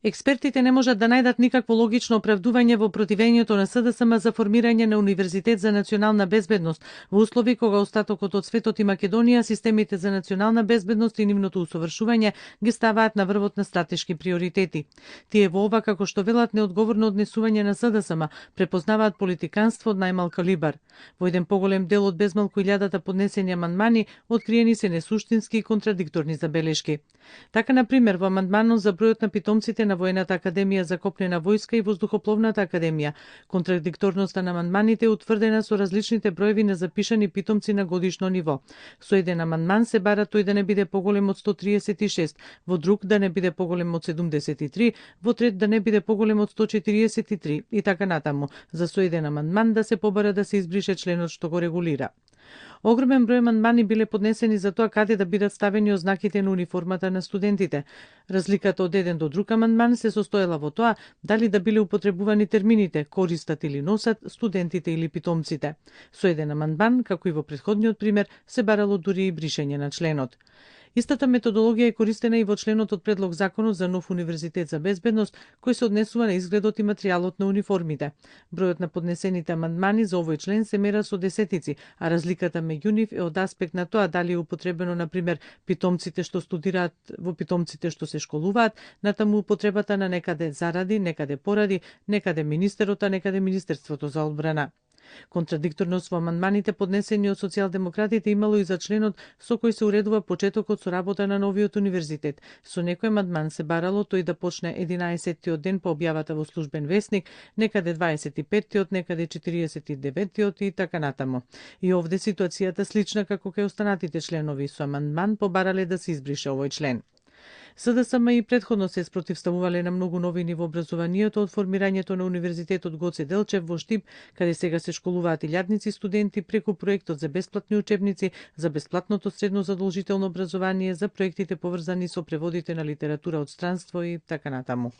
Експертите не можат да најдат никакво логично оправдување во противењето на СДСМ за формирање на Универзитет за национална безбедност во услови кога остатокот од светот и Македонија системите за национална безбедност и нивното усовршување ги ставаат на врвот на стратешки приоритети. Тие во ова, како што велат, неодговорно однесување на СДСМ препознаваат политиканство од најмал калибар. Во еден поголем дел од безмалку 1000 поднесени амандмани откриени се несуштински и контрадикторни забелешки. Така, на пример, во амандманот за бројот на питомците на Воената академија за копнена војска и Воздухопловната академија, контрадикторноста на амандманите е утврдена со различните броеви на запишани питомци на годишно ниво. Со еден амандман се бара тој да не биде поголем од 136, во друг да не биде поголем од 73, во трет да не биде поголем од 143 и така натаму, за со еден амандман да се побара да се избрише членот што го регулира. Огромен број амандмани биле поднесени за тоа каде да бидат ставени ознаките на униформата на студентите. Разликата од еден до друг амандман се состоела во тоа дали да биле употребувани термините користат или носат студентите или питомците. Со еден амандман, како и во претходниот пример, се барало дури и бришење на членот. Истата методологија е користена и во членот од предлог законот за нов универзитет за безбедност, кој се однесува на изгледот и материјалот на униформите. Бројот на поднесените амандмани за овој член се мера со десетици, а разликата меѓу нив е од аспект на тоа дали е употребено, на пример, питомците што студираат во питомците што се школуваат, натаму употребата на некаде заради, некаде поради, некаде министерот, а некаде Министерството за одбрана. Контрадикторност во амандманите поднесени од социјалдемократите имало и за членот со кој се уредува почетокот со работа на новиот универзитет. Со некој амандман се барало тој да почне 11-тиот ден по објавата во службен весник, некаде 25-тиот, некаде 49-тиот и така натаму. И овде ситуацијата слична како кај останатите членови, со амандман побарале да се избрише овој член. СДСМ и претходно се спротивставувале на многу новини во образованието од формирањето на Универзитетот Гоце Делчев во Штип, каде сега се школуваат илјадници студенти преку проектот за бесплатни учебници, за бесплатното средно задолжително образование, за проектите поврзани со преводите на литература од странство и така натаму.